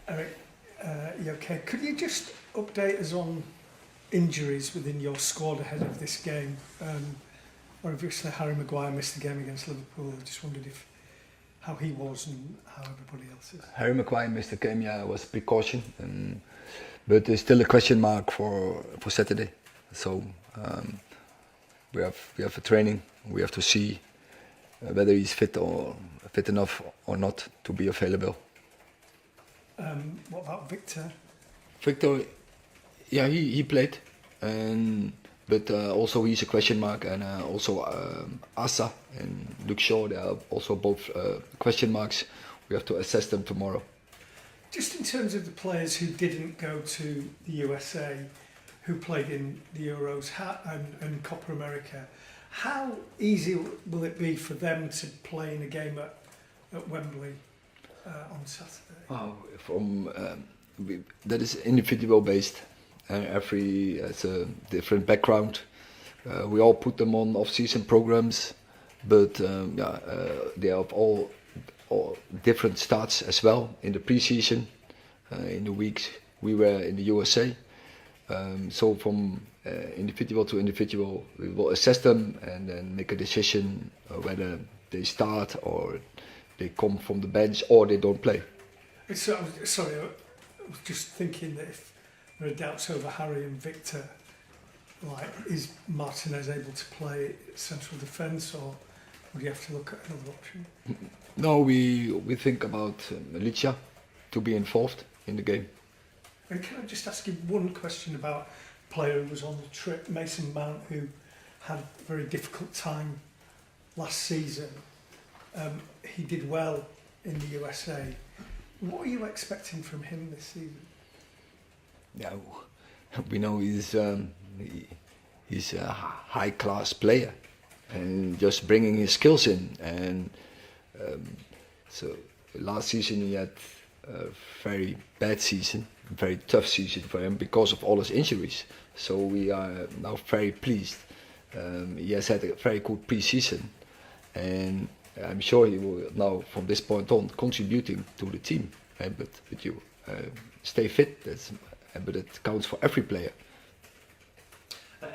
Erik, you okay? Could you just update us on injuries within your squad ahead of this game? Obviously Harry Maguire missed the game against Liverpool. I just wondered how he was and how everybody else is. Harry Maguire missed the game, yeah, it was a precaution. But there's still a question mark for Saturday. So we have a training. We have to see whether he's fit enough or not to be available. What about Victor? Victor, yeah, he played, but also he's a question mark, and also Asa and Luke Shaw, they are also both question marks. We have to assess them tomorrow. Just in terms of the players who didn't go to the USA, who played in the Euros and Copa America, how easy will it be for them to play in a game at Wembley on Saturday? That is individual based. Every has a different background. We all put them on off-season programs, but they have all different starts as well in the pre-season. In the weeks we were in the USA, so from individual to individual, we will assess them and then make a decision whether they start or they come from the bench or they don't play. So, sorry, I was just thinking that if there are doubts over Harry and Victor, like, is Martinez able to play central defence, or would you have to look at another option? No, we think about Licha to be involved in the game. And can I just ask you one question about a player who was on the trip, Mason Mount, who had a very difficult time last season. He did well in the USA. What are you expecting from him this season? Yeah, we know he's a high-class player, and just bringing his skills in. And so last season he had a very bad season, a very tough season for him because of all his injuries. So we are now very pleased. He has had a very good pre-season, and I'm sure he will now, from this point on, contributing to the team. But you stay fit, but it counts for every player.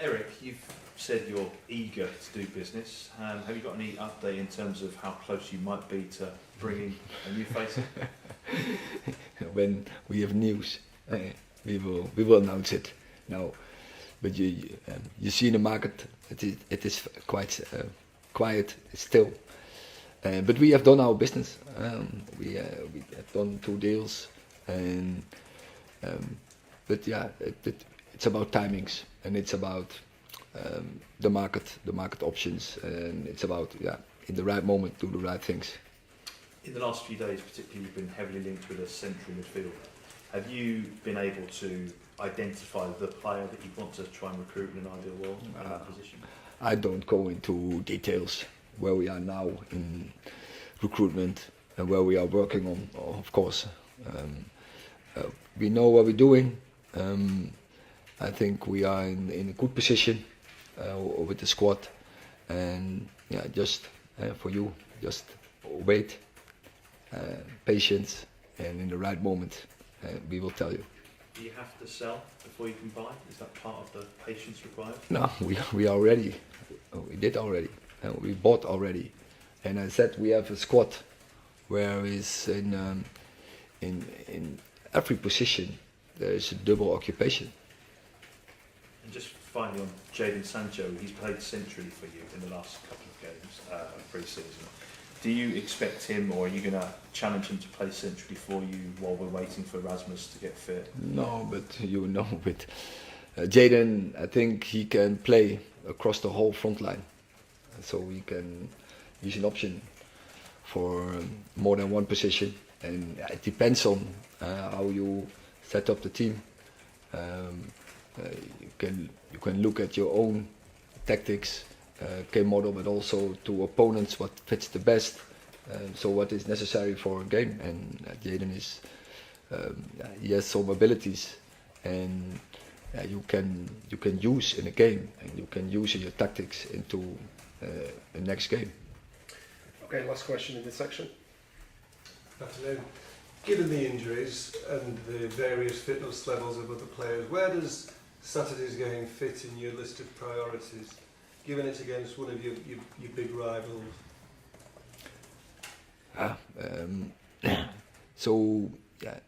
Erik, you've said you're eager to do business. Have you got any update in terms of how close you might be to bringing a new face in? When we have news, we will announce it. Now, but you see in the market, it is quite quiet still. But we have done our business. We have done 2 deals, and but yeah, it's about timings, and it's about the market options, and it's about in the right moment do the right things. In the last few days, particularly, you've been heavily linked with a central midfielder. Have you been able to identify the player that you want to try and recruit in an ideal world in that position? I don't go into details where we are now in recruitment and where we are working on, of course. We know what we're doing. I think we are in a good position with the squad, and just for you, just wait, patience, and in the right moment, we will tell you. Do you have to sell before you can buy? Is that part of the patience required? No, we are ready. We did already. We bought already, and I said we have a squad where is in every position there is a double occupation. And just finally on Jadon Sancho, he's played centrally for you in the last couple of games of pre-season. Do you expect him, or are you going to challenge him to play centrally for you while we're waiting for Rasmus to get fit? No, but with Jadon, I think he can play across the whole front line. So he's an option for more than one position, and it depends on how you set up the team. You can look at your own tactics, game model, but also to opponents what fits the best. So what is necessary for a game, and Jadon he has some abilities, and you can use in a game, and you can use in your tactics into the next game. Okay, last question in this section. Good afternoon. given the injuries and the various fitness levels of other players, where does Saturday's game fit in your list of priorities, given it's against one of your big rivals? So yeah,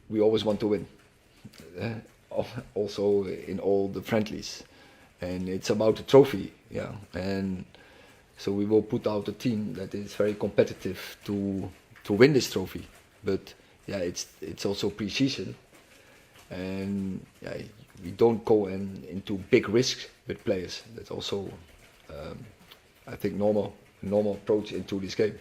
we always want to win, also in all the friendlies, and it's about the trophy, yeah. And so we will put out a team that is very competitive to win this trophy. But yeah, it's also pre-season, and yeah, we don't go into big risks with players. That's also, I think, normal approach into this game.